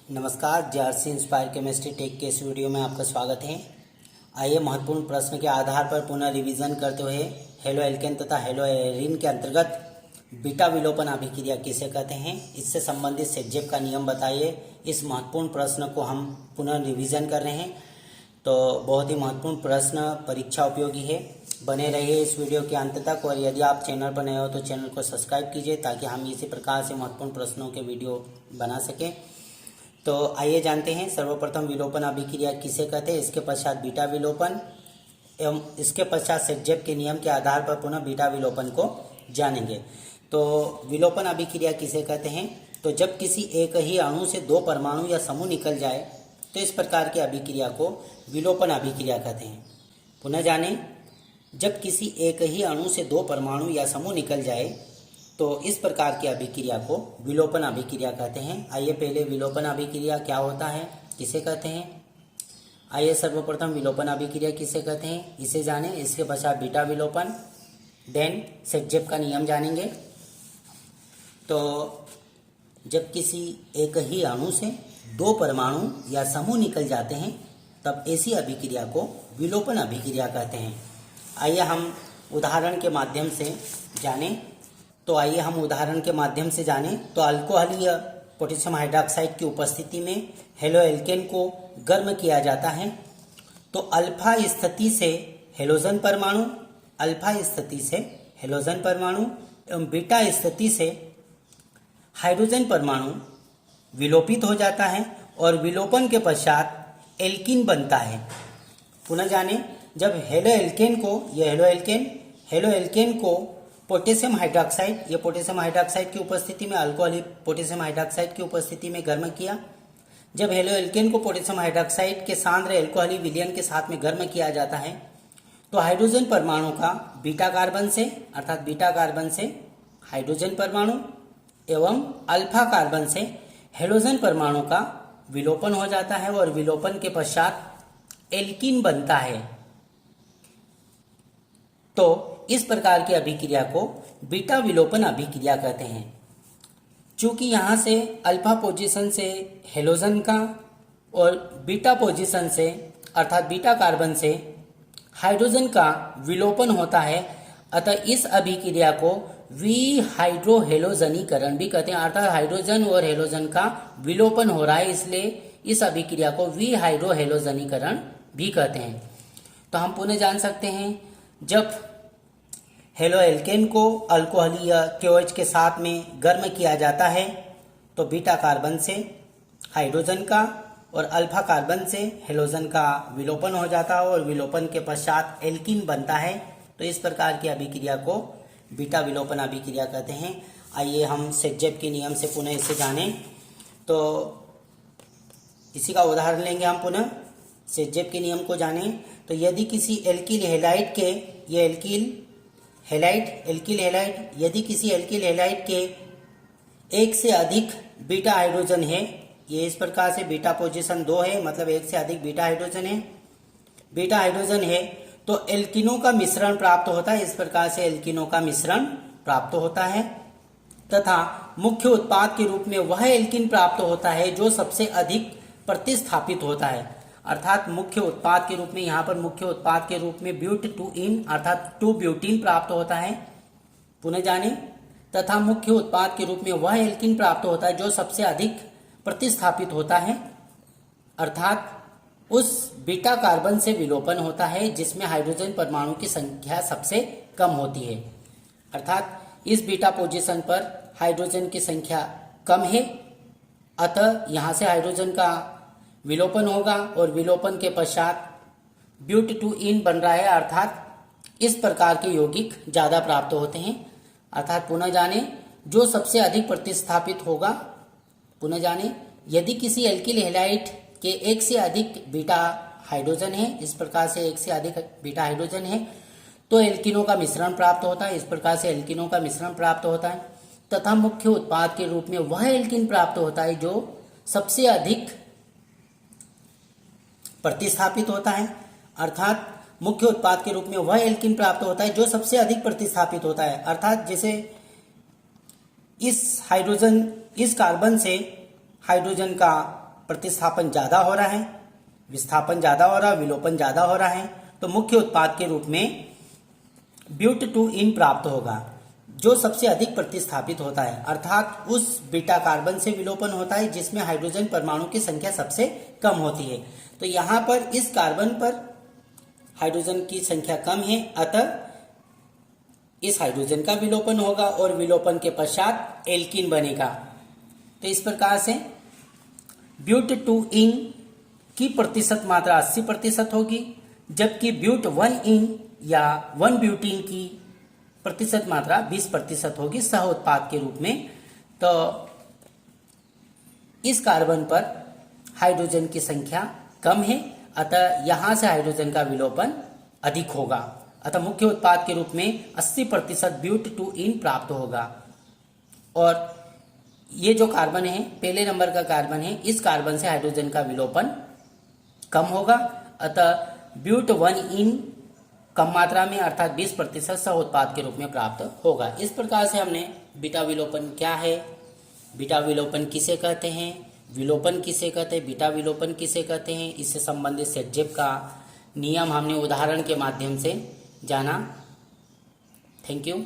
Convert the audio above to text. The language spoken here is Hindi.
नमस्कार, जेआरसी इंस्पायर केमिस्ट्री टेक के इस वीडियो में आपका स्वागत है। आइए महत्वपूर्ण प्रश्न के आधार पर पुनः रिवीजन करते हुए हेलो एल्केन तथा हेलो एरीन के अंतर्गत बीटा विलोपन अभिक्रिया किसे कहते हैं, इससे संबंधित सेटजेप का नियम बताइए। इस महत्वपूर्ण प्रश्न को हम पुनः रिवीजन कर रहे हैं, तो बहुत ही महत्वपूर्ण प्रश्न, परीक्षा उपयोगी है। बने रहिए इस वीडियो के अंत तक, और यदि आप चैनल पर नए हो तो चैनल को सब्सक्राइब कीजिए ताकि हम इसी प्रकार से महत्वपूर्ण प्रश्नों के वीडियो बना सकें। तो आइए जानते हैं, सर्वप्रथम विलोपन अभिक्रिया किसे कहते हैं, इसके पश्चात बीटा विलोपन एवं इसके पश्चात सेटजेप के नियम के आधार पर पुनः बीटा विलोपन को जानेंगे। तो विलोपन अभिक्रिया किसे कहते हैं, तो जब किसी एक ही अणु से दो परमाणु या समूह निकल जाए तो इस प्रकार की अभिक्रिया को विलोपन अभिक्रिया कहते हैं। पुनः जानें, जब किसी एक ही अणु से दो परमाणु या समूह निकल जाए तो इस प्रकार की अभिक्रिया को विलोपन अभिक्रिया कहते हैं। आइए पहले विलोपन अभिक्रिया क्या होता है, किसे कहते हैं। आइए सर्वप्रथम विलोपन अभिक्रिया किसे कहते हैं इसे जानें, इसके पश्चात बीटा विलोपन, देन सेटजेप का नियम जानेंगे। तो जब किसी एक ही अणु से दो परमाणु या समूह निकल जाते हैं तब ऐसी अभिक्रिया को विलोपन अभिक्रिया कहते हैं। आइए हम उदाहरण के माध्यम से जानें। तो अल्कोहलीय पोटेशियम हाइड्रोक्साइड की उपस्थिति में हेलो एल्केन को गर्म किया जाता है। तो अल्फा स्थिति से हेलोजन परमाणु एवं बीटा स्थिति से हाइड्रोजन परमाणु विलोपित हो जाता है और विलोपन के पश्चात एल्कीन बनता है। पुनः जानें, जब हेलो एल्केन को पोटेशियम हाइड्रोक्साइड की उपस्थिति में अल्कोहलिक पोटेशियम हाइड्रोक्साइड की उपस्थिति में गर्म किया। जब हेलो एल्केन को पोटेशियम हाइड्रोक्साइड के सांद्र अल्कोहलिक विलयन के साथ में गर्म किया जाता है तो हाइड्रोजन परमाणु का बीटा कार्बन से हाइड्रोजन परमाणु एवं अल्फा कार्बन से हेलोजन परमाणु का विलोपन हो जाता है और विलोपन के पश्चात एल्कीन बनता है। तो इस प्रकार की अभिक्रिया को बीटा विलोपन अभिक्रिया कहते हैं। चूंकि यहाँ से अल्फा पोजीशन से हेलोजन का और बीटा पोजीशन से अर्थात बीटा कार्बन से हाइड्रोजन का विलोपन होता है, अतः इस अभिक्रिया को विहाइड्रोहेलोजनीकरण भी कहते हैं। अर्थात हाइड्रोजन और हेलोजन का विलोपन हो रहा है, इसलिए इस अभिक्रिया को विहाइड्रोहेलोजनीकरण भी कहते हैं। तो हम पुनः जान सकते हैं, जब हेलो एल्केन को अल्कोहलीय KOH के साथ में गर्म किया जाता है तो बीटा कार्बन से हाइड्रोजन का और अल्फा कार्बन से हेलोजन का विलोपन हो जाता है और विलोपन के पश्चात एल्कीन बनता है। तो इस प्रकार की अभिक्रिया को बीटा विलोपन अभिक्रिया कहते हैं। आइए हम सेटजेप के नियम से पुनः इसे जानें। तो इसी का उदाहरण लेंगे हम पुनः। सेटजेप के नियम को जानें, तो यदि किसी एल्किल हैलाइड के एक से अधिक बीटा हाइड्रोजन है, ये इस प्रकार से बीटा पोजीशन 2 है, मतलब एक से अधिक बीटा हाइड्रोजन है, तो एल्किनों का मिश्रण प्राप्त होता है। इस प्रकार से एल्किनों का मिश्रण प्राप्त होता है तथा मुख्य उत्पाद के रूप में वह एल्किन प्राप्त होता है जो सबसे अधिक प्रतिस्थापित होता है। अर्थात मुख्य उत्पाद के रूप में, यहाँ पर मुख्य उत्पाद के रूप में ब्यूट-2-इन अर्थात 2-ब्यूटीन प्राप्त होता है। पुनः जानें, तथा मुख्य उत्पाद के रूप में वह एल्कीन प्राप्त होता है जो सबसे अधिक प्रतिस्थापित होता है, अर्थात उस बीटा कार्बन से विलोपन होता है जिसमें हाइड्रोजन परमाणु की संख्या सबसे कम होती है। अर्थात इस बीटा पोजीशन पर हाइड्रोजन की संख्या कम है, अतः यहाँ से हाइड्रोजन का विलोपन होगा और विलोपन के पश्चात ब्यूट-2-इन बन रहा है, अर्थात इस प्रकार के यौगिक ज्यादा प्राप्त होते हैं। अर्थात पुनः जानें, जो सबसे अधिक प्रतिस्थापित होगा। पुनः जानें, यदि किसी एल्किल हैलाइड के एक से अधिक बीटा हाइड्रोजन है, इस प्रकार से एक से अधिक बीटा हाइड्रोजन है, तो एल्किनों का मिश्रण प्राप्त होता है। इस प्रकार से एल्किनों का मिश्रण प्राप्त होता है तथा मुख्य उत्पाद के रूप में वह एल्किन प्राप्त होता है जो सबसे अधिक प्रतिस्थापित होता है। अर्थात मुख्य उत्पाद के रूप में वह एल्कीन प्राप्त होता है जो सबसे अधिक प्रतिस्थापित होता है। अर्थात जैसे इस कार्बन से हाइड्रोजन का प्रतिस्थापन ज़्यादा हो रहा है, विस्थापन ज़्यादा हो रहा है, विलोपन ज़्यादा हो रहा है, तो मुख्य उत्पाद के रूप में ब्यूट टू इन प्राप्त होगा, जो सबसे अधिक प्रतिस्थापित होता है, अर्थात उस बीटा कार्बन से विलोपन होता है जिसमें हाइड्रोजन परमाणु की संख्या सबसे कम होती है। तो यहाँ पर इस कार्बन पर हाइड्रोजन की संख्या कम है, अतः इस हाइड्रोजन का विलोपन होगा और विलोपन के पश्चात एल्कीन बनेगा। तो इस प्रकार से ब्यूट टू इन की प्रतिशत मात्रा 80% होगी, जबकि ब्यूट 1 इन या 1 ब्यूटीन की प्रतिशत मात्रा 20% होगी सह उत्पाद के रूप में। तो इस कार्बन पर हाइड्रोजन की संख्या कम है, अतः यहां से हाइड्रोजन का विलोपन अधिक होगा, अतः मुख्य उत्पाद के रूप में 80% ब्यूट टू इन प्राप्त होगा। और ये जो कार्बन है, पहले नंबर का कार्बन है, इस कार्बन से हाइड्रोजन का विलोपन कम होगा, अतः ब्यूट 1 इन कम मात्रा में अर्थात 20% सह उत्पाद के रूप में प्राप्त होगा। इस प्रकार से हमने बीटा विलोपन क्या है, बीटा विलोपन किसे कहते हैं, विलोपन किसे कहते हैं, बीटा विलोपन किसे कहते हैं, इससे संबंधित सेटजेप का नियम हमने उदाहरण के माध्यम से जाना। Thank you.